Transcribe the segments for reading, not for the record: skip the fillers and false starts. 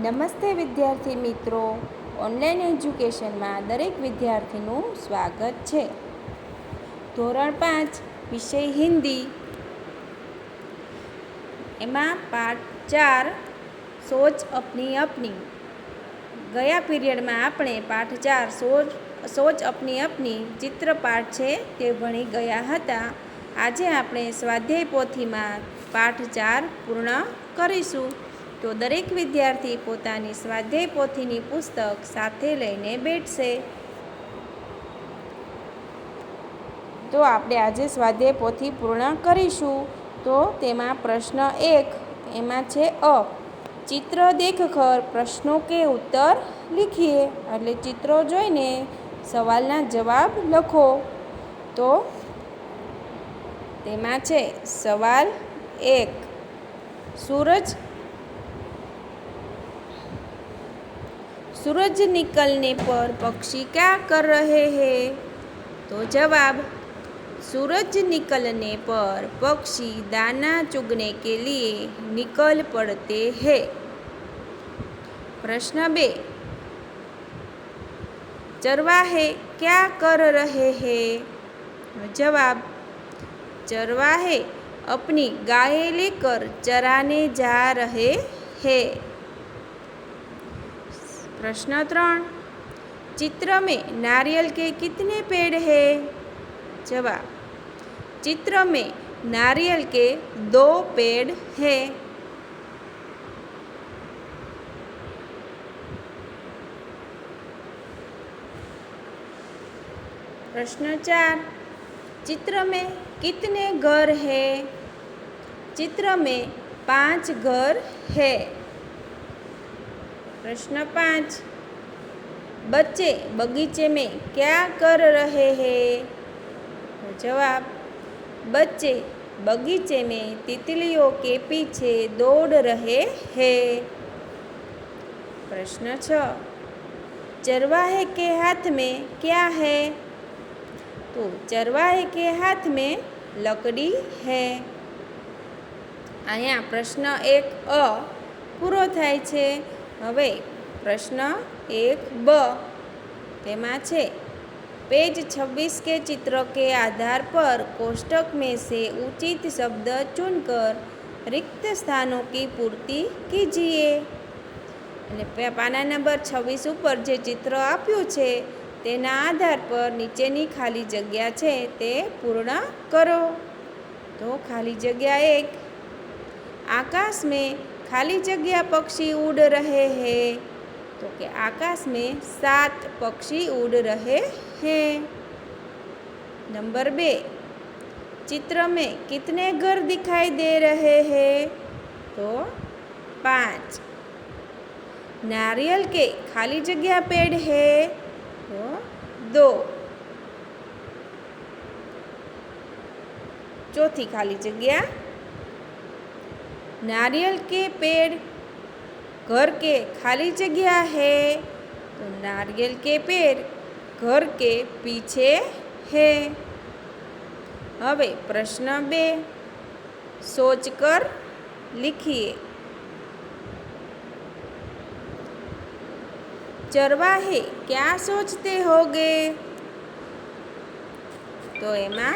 નમસ્તે વિદ્યાર્થી મિત્રો, ઓનલાઈન એજ્યુકેશનમાં દરેક વિદ્યાર્થીનું સ્વાગત છે. ધોરણ 5 વિષય હિન્દી, એમાં પાઠ 4 સોચ અપની અપની. ગયા પીરિયડમાં આપણે પાઠ 4 સોચ અપની અપની ચિત્રપાઠ છે તે ભણી ગયા હતા. આજે આપણે સ્વાધ્યાય પોથીમાં પાઠ 4 પૂર્ણ કરીશું. તો દરેક વિદ્યાર્થી પોતાની સ્વાધ્યાય પોથીની પુસ્તક સાથે લઈને બેઠશે. તો આપણે આજે સ્વાધ્યાય પોથી પૂર્ણ કરીશું. તો તેમાં પ્રશ્ન 1 એમાં છે અ. ચિત્ર દેખકર પ્રશ્નો કે ઉત્તર લીખીએ. એટલે ચિત્રો જોઈને સવાલના જવાબ લખો. તો તેમાં છે સવાલ 1, सूरज निकलने पर पक्षी क्या कर रहे हैं? तो जवाब, सूरज निकलने पर पक्षी दाना चुगने के लिए निकल पड़ते हैं. प्रश्न 2, चरवाहे क्या कर रहे हैं? जवाब, चरवाहे अपनी गाय लेकर चराने जा रहे हैं. प्रश्न 3, चित्र में नारियल के कितने पेड़ हैं? जवाब, चित्र में नारियल के 2 पेड़ हैं. प्रश्न 4, चित्र में कितने घर हैं? चित्र में 5 घर हैं. प्रश्न 5, बच्चे बगीचे में क्या कर रहे हैं? जवाब, बच्चे बगीचे में तितलियों के पीछे दौड़ रहे हैं. प्रश्न 6, चरवाहे के हाथ में क्या है? तो चरवाहे के हाथ में लकड़ी है. અહીંયા પ્રશ્ન 1 અ પૂરો થાય છે. હવે प्रश्न 1 ब તેમાં છે पेज 26 के चित्र के आधार पर कोष्टक में से उचित शब्द चुनकर रिक्त स्थानों की पूर्ति कीजिए. એટલે પાના નંબર 26 ઉપર જે ચિત્ર આપ્યું છે તેના આધાર પર નીચેની ખાલી જગ્યા છે તે પૂર્ણ કરો. તો ખાલી જગ્યા 1, आकाश में खाली जगह पक्षी उड़ रहे हैं. तो कि आकाश में 7 पक्षी उड़ रहे हैं. नंबर 2, चित्र में कितने घर दिखाई दे रहे हैं? तो 5. नारियल के खाली जगह पेड़ है? तो 2. चौथी खाली जगह, नारियल के पेड़ घर के खाली जगह है? तो नारियल के पेड़ घर के पीछे है. હવે પ્રશ્ન 2, सोचकर लिखिए. चरवाहे क्या सोचते होंगे? तो એમાં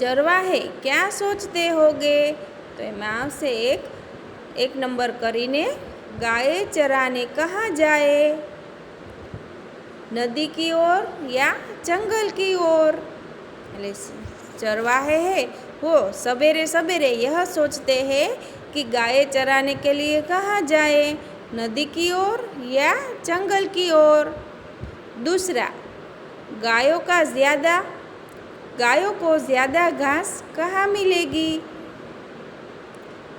चरवाहे क्या सोचते होंगे? तो એમાં આવશે એક નંબર કરીને गाय चराने कहाँ जाए? नदी की ओर या जंगल की ओर? એટલે चरवाहे है वो सवेरे सवेरे यह सोचते हैं कि गाय चराने के लिए कहाँ जाए, नदी की ओर या जंगल की ओर. दूसरा, गायों को ज़्यादा घास कहाँ मिलेगी?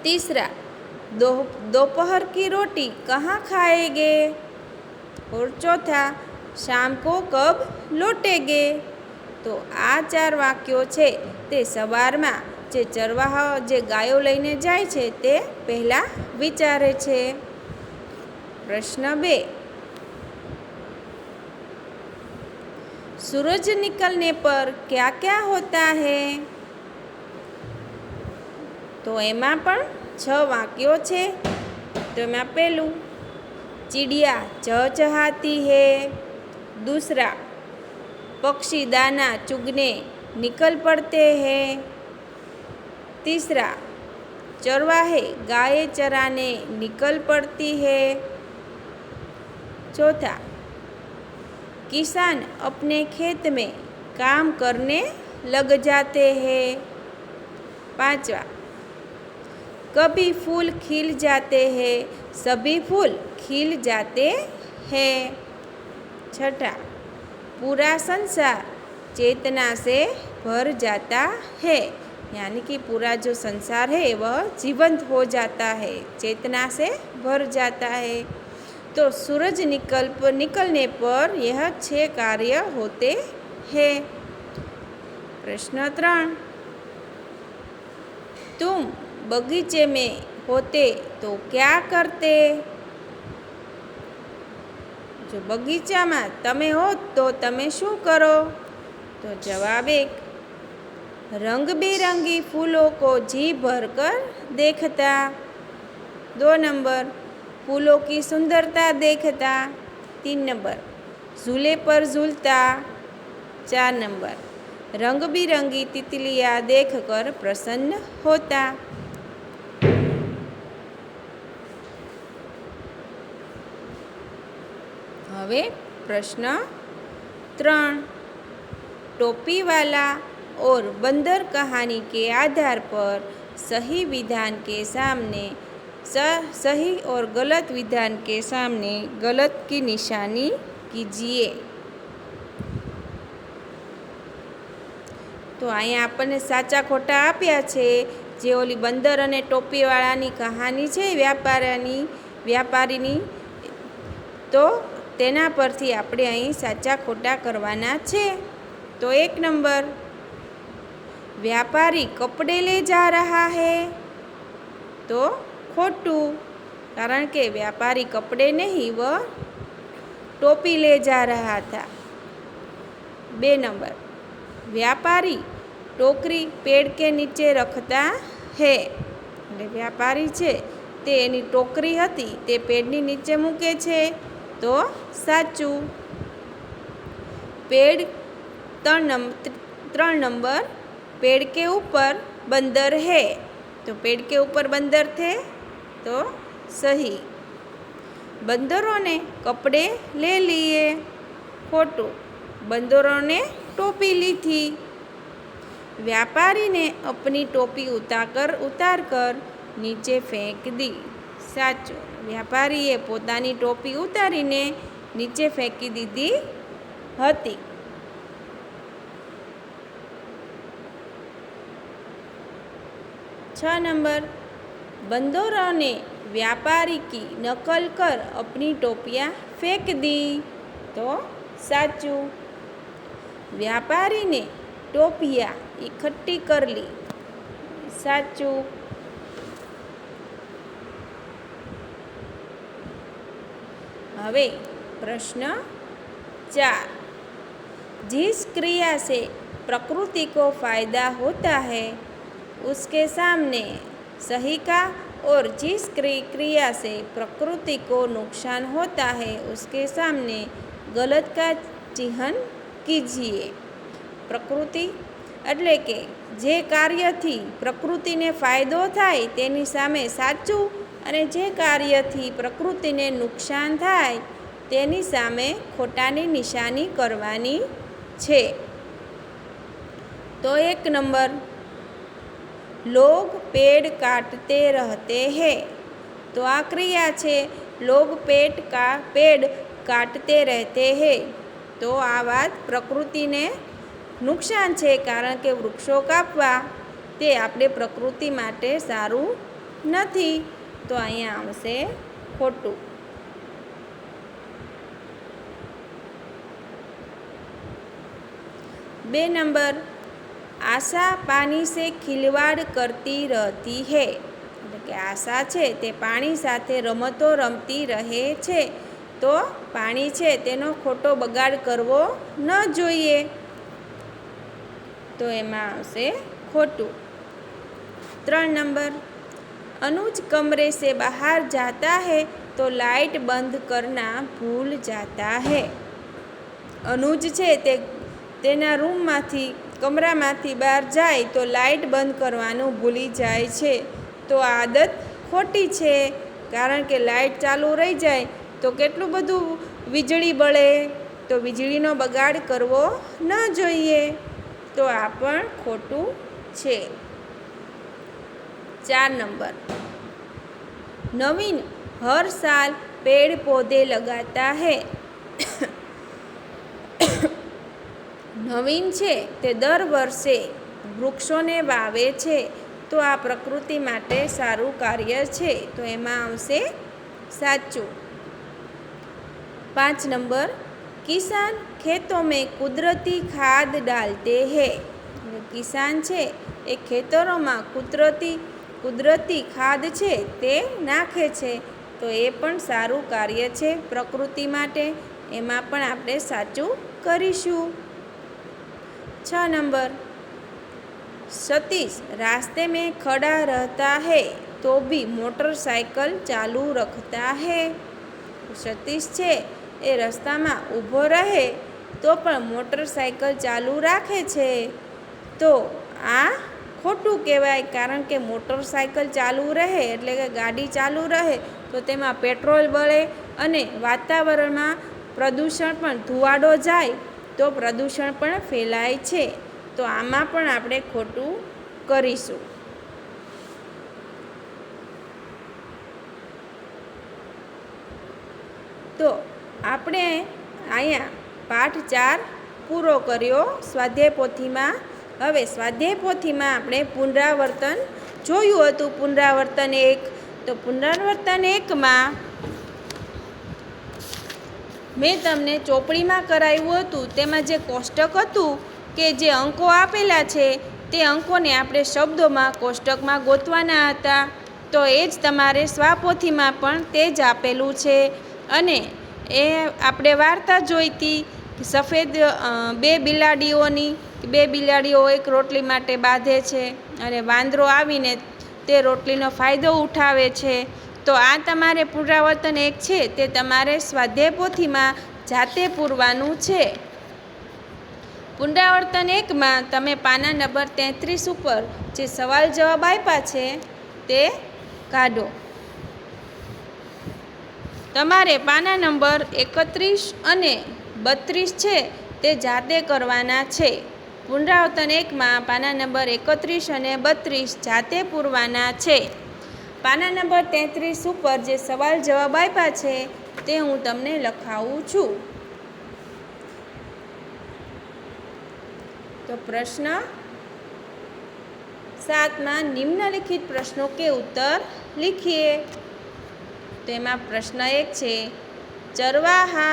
तीसरा, दोपहर की रोटी कहाँ खाएंगे? और चौथा, शाम को कब लौटेंगे? तो आ 4 વાક્યો છે તે સવારમાં જે ચરવાહો જે ગાયો લઈને જાય છે તે પહેલાં વિચારે છે. પ્રશ્ન 2, सूरज निकलने पर क्या क्या होता है? તો એમાં પણ 6 વાક્યો છે. તો એમાં પહેલું, चिड़िया चहचहाती है. दूसरा, पक्षी दाना चुगने निकल पड़ते हैं. तीसरा, चरवाहे गाय चराने निकल पड़ती है. चौथा, किसान अपने खेत में काम करने लग जाते हैं. पांचवा, कभी फूल खिल जाते हैं, सभी फूल खिल जाते हैं. छठा, पूरा संसार चेतना से भर जाता है. यानी कि पूरा जो संसार है वह जीवंत हो जाता है, चेतना से भर जाता है. तो सूरज निकलने पर यह 6 कार्य होते हैं. प्रश्न 3, तुम बगीचे में होते तो क्या करते? जो बगीचा में तमे हो तो तमे शू करो? तो जवाब 1, रंग बिरंगी फूलों को जी भरकर देखता. 2 नंबर, फूलों की सुंदरता देखता. 3 नंबर, झूले पर झूलता. 4 नंबर, रंग बिरंगी तितलियाँ देखकर प्रसन्न होता. હવે प्रश्न 3, टोपी वाला और बंदर कहानी के आधार पर सही विधान के सामने सही और गलत विधान के सामने गलत की निशानी कीजिए. तो અહીંયા આપણને સાચા ખોટા આપ્યા છે. જે ઓલી બંદર અને ટોપીવાળાની કહાની છે વ્યાપારીની, તો તેના પરથી આપણે અહીં સાચા ખોટા કરવાના છે. તો 1 નંબર, व्यापारी कपड़े ले जा रहा है. तो खोटू, कारण के व्यापारी कपड़े नहीं वह टोपी ले जा रहा था. 2 नंबर, व्यापारी टोकरी पेड़ के नीचे रखता है. એટલે વ્યાપારી છે તે એની ટોકરી હતી તે પેડની નીચે મૂકે છે. તો સાચું. पेड़ 3 नंबर, पेड़ के ऊपर बंदर है. तो पेड़ के ऊपर बंदर थे. तो सही. बंदरों ने कपड़े ले लिए. खोटू, बंदरों ने टोपी ली थी. व्यापारी ने अपनी टोपी उतार कर नीचे फेंक दी. साचो. व्यापारीए पोतानी टोपी उतारीने नीचे फेंकी दीधी हती. 6 नंबर, बंदरों ने व्यापारी की नकल कर अपनी टोपियाँ फेंक दी. तो साचू. व्यापारी ने टोपियाँ इकट्ठी कर ली. साचू. હવે प्रश्न 4, जिस क्रिया से प्रकृति को फायदा होता है उसके सामने सही का, और जिस क्रिया से प्रकृति को नुकसान होता है उसके सामने गलत का चिह्न कीजिए. प्रकृति એટલે કે જે કાર્યથી પ્રકૃતિને ફાયદો થાય તેની સામે સાચું, અને જે કાર્યથી પ્રકૃતિને નુકસાન થાય તેની સામે ખોટાની નિશાની કરવાની છે. તો 1 નંબર, लोग पेड़ काटते रहते हैं. तो आ क्रिया है, लोग पेड़ काटते रहते हैं. तो आ बात प्रकृति ने नुकसान है, कारण के वृक्षों कापवा ते आपणे प्रकृति माटे सारू नथी. तो अहींया आवशे खोटू. 2 नंबर, आशा पानी से खिलवाड़ करती रहती है. એટલે કે આશા છે તે પાણી સાથે રમતો રમતી રહે છે. તો પાણી છે તેનો ખોટો બગાડ કરવો ન જોઈએ. તો એમાં આવશે ખોટું. 3 नंबर, अनुज कमरे से बाहर जाता है तो लाइट बंद करना भूल जाता है। अनुज છે તે તેના રૂમમાંથી કમરામાંથી બહાર જાય તો લાઇટ બંધ કરવાનું ભૂલી જાય છે. તો આ આદત ખોટી છે, કારણ કે લાઇટ ચાલુ રહી જાય તો કેટલું બધું વીજળી બળે, તો વીજળીનો બગાડ કરવો ન જોઈએ. તો આ પણ ખોટું છે. 4 नंबर, नवीन हर साल पेड़ पौधे लगाता है। નવીન છે તે દર વર્ષે વૃક્ષોને વાવે છે, તો આ પ્રકૃતિ માટે સારું કાર્ય છે. તો એમાં આવશે સાચું. 5 नंबर, किसान खेतों में कुदरती खाद डालते हैं। કિસાન છે એ ખેતરોમાં કુદરતી ખાદ છે તે નાખે છે, તો એ પણ સારું કાર્ય છે પ્રકૃતિ માટે. એમાં પણ આપણે સાચું કરીશું. 6 नंबर, सतीश रास्ते में खड़ा रहता है तो भी मोटरसाइकिल चालू रखता है। सतीश છે એ રસ્તામાં ઊભો રહે તો પણ મોટરસાઇકલ ચાલુ રાખે છે, તો આ ખોટું કહેવાય. કારણ કે મોટરસાઇકલ ચાલુ રહે એટલે કે ગાડી ચાલુ રહે તો તેમાં પેટ્રોલ બળે અને વાતાવરણમાં પ્રદૂષણ પણ, ધુવાડો જાય તો પ્રદૂષણ પણ ફેલાય છે. તો આમાં પણ આપણે ખોટું કરીશું. તો આપણે અહીંયા પાઠ 4 પૂરો કર્યો સ્વાધ્યાય પોથીમાં. હવે સ્વાધ્યાય પોથીમાં આપણે પુનરાવર્તન જોયું હતું. પુનરાવર્તન 1, તો પુનરાવર્તન 1માં મેં તમને ચોપડીમાં કરાવ્યું હતું. તેમાં જે કોષ્ટક હતું કે જે અંકો આપેલા છે તે અંકોને આપણે શબ્દોમાં કોષ્ટકમાં ગોતવાના હતા. તો એ જ તમારે સ્વાપોથીમાં પણ તે જ આપેલું છે. અને એ આપણે વાર્તા જોઈ હતી સફેદ 2 બિલાડીઓની. 2 બિલાડીઓ એક રોટલી માટે બાંધે છે અને વાંદરો આવીને તે રોટલીનો ફાયદો ઉઠાવે છે. તો આ તમારે પુનરાવર્તન 1 છે તે તમારે સ્વાધ્યાય પોથીમાં જાતે પૂરવાનું છે. પુનરાવર્તન 1માં તમે પાના નંબર 33 ઉપર જે સવાલ જવાબ આપ્યા છે તે કાઢો. તમારે પાના નંબર 31 અને 32 છે તે જાતે કરવાના છે. પુનરાવર્તન 1માં પાના નંબર 31 અને 32 જાતે પૂરવાના છે. પાના નંબર 33 ઉપર જે સવાલ જવાબ આપ્યા છે તે હું તમને લખાવું છું. તો પ્રશ્ન 7માં નિમ્નલિખિત प्रश्नों के उत्तर लिखिए. तो एમાં प्रश्न 1 છે, चरवाहा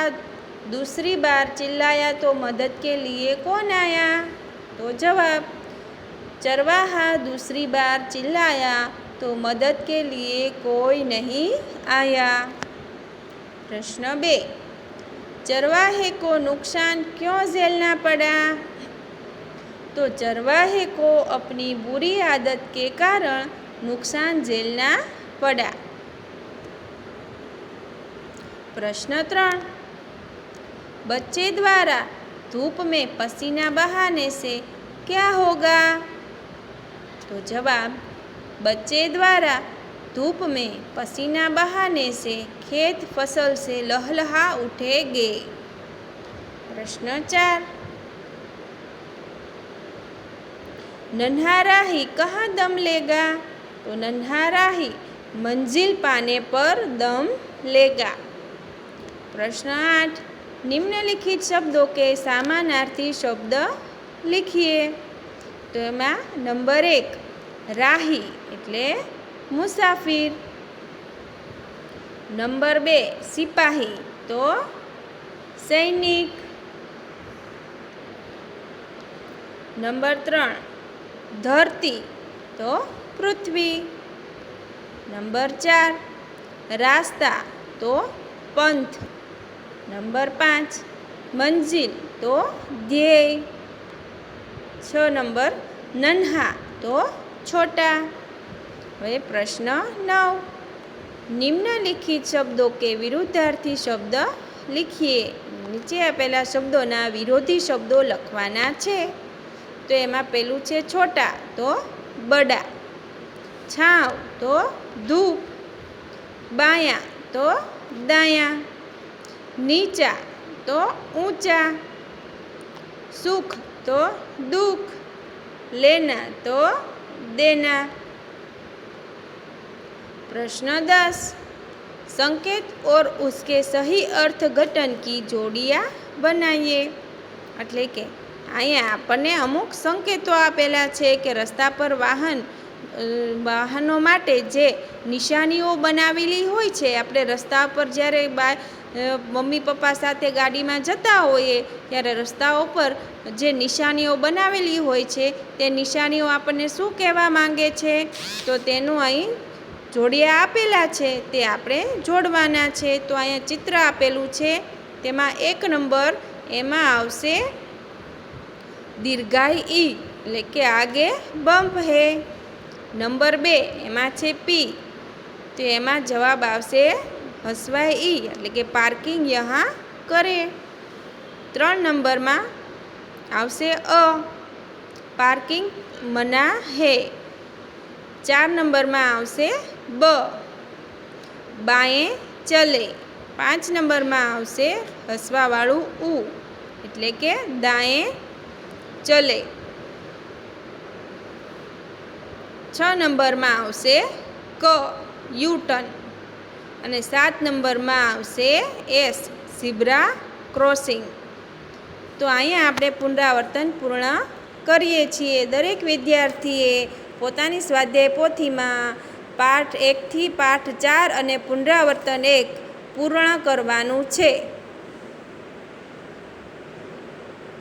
दूसरी बार चिल्लाया तो मदद के लिए कौन आया? तो जवाब, चरवाहा दूसरी बार चिल्लाया तो मदद के लिए कोई नहीं आया. प्रश्न 2, चरवाहे को नुकसान क्यों झेलना पड़ा? तो चरवाहे को अपनी बुरी आदत के कारण नुकसान झेलना पड़ा. प्रश्न 3, बच्चे द्वारा धूप में पसीना बहाने से क्या होगा? तो जवाब, बच्चे द्वारा धूप में पसीना बहाने से खेत फसल से लहलहा उठेंगे. प्रश्न 4, नन्हा राही कहाँ दम लेगा? तो नन्हा राही मंजिल पाने पर दम लेगा. प्रश्न 8, निम्नलिखित शब्दों के समानार्थी शब्द लिखिए. तो एમાં नंबर 1, राही એટલે મુસાફિર. नंबर 2, સિપાહી તો સૈનિક. नंबर 3, धरती तो पृथ्वी. नंबर 4, रास्ता तो पंथ. नंबर 5, मंजिल तो ध्येय. 6 नंबर, नन्हा तो छोटा. હવે પ્રશ્ન 9. નિમ્નલિખિત શબ્દો કે વિરુદ્ધાર્થી શબ્દ લીખીએ. નીચે આપેલા શબ્દોના વિરોધી શબ્દો લખવાના છે. તો એમાં પેલું છે છોટા તો બડા, છાંવ તો ધૂપ, બાયા તો દાયા, નીચા તો ઊંચા, સુખ तो दुख, लेना तो देना. प्रश्न 10. संकेत और उसके सही अर्थघटन की जोड़ियाँ बनाइए. એટલે કે અહીંયા આપણને અમુક સંકેતો આપેલા છે કે રસ્તા પર વાહનો માટે જે નિશાનીઓ બનાવેલી હોય છે, આપણે રસ્તા પર જ્યારે મમ્મી પપ્પા સાથે ગાડીમાં જતા હોઈએ ત્યારે રસ્તાઓ પર જે નિશાનીઓ બનાવેલી હોય છે તે નિશાનીઓ આપણને શું કહેવા માંગે છે? તો તેનું અહીં જોડિયા આપેલા છે તે આપણે જોડવાના છે. તો અહીંયા ચિત્ર આપેલું છે તેમાં 1 નંબર એમાં આવશે દીર્ઘાઈ ઈ એટલે કે આગે બમ્પ હે. નંબર 2 એમાં છે પી તો એમાં જવાબ આવશે હસવાઈ ઈ એટલે કે પાર્કિંગ યહાં કરે. 3 નંબરમાં આવશે અ પાર્કિંગ મના હે. 4 નંબરમાં આવશે બ બાएं ચલે. 5 નંબરમાં આવશે હસવાવાળું ઉ એટલે કે દાएं ચલે. 6 નંબરમાં આવશે ક યુ ટર્ન અને 7 નંબરમાં આવશે એસ ઝીબ્રા ક્રોસિંગ. તો અહીંયા આપણે પુનરાવર્તન પૂર્ણ કરીએ છીએ. દરેક વિદ્યાર્થીએ પોતાની સ્વાધ્યાય પોથીમાં પાઠ 1 થી પાઠ 4 અને પુનરાવર્તન 1 પૂર્ણ કરવાનું છે.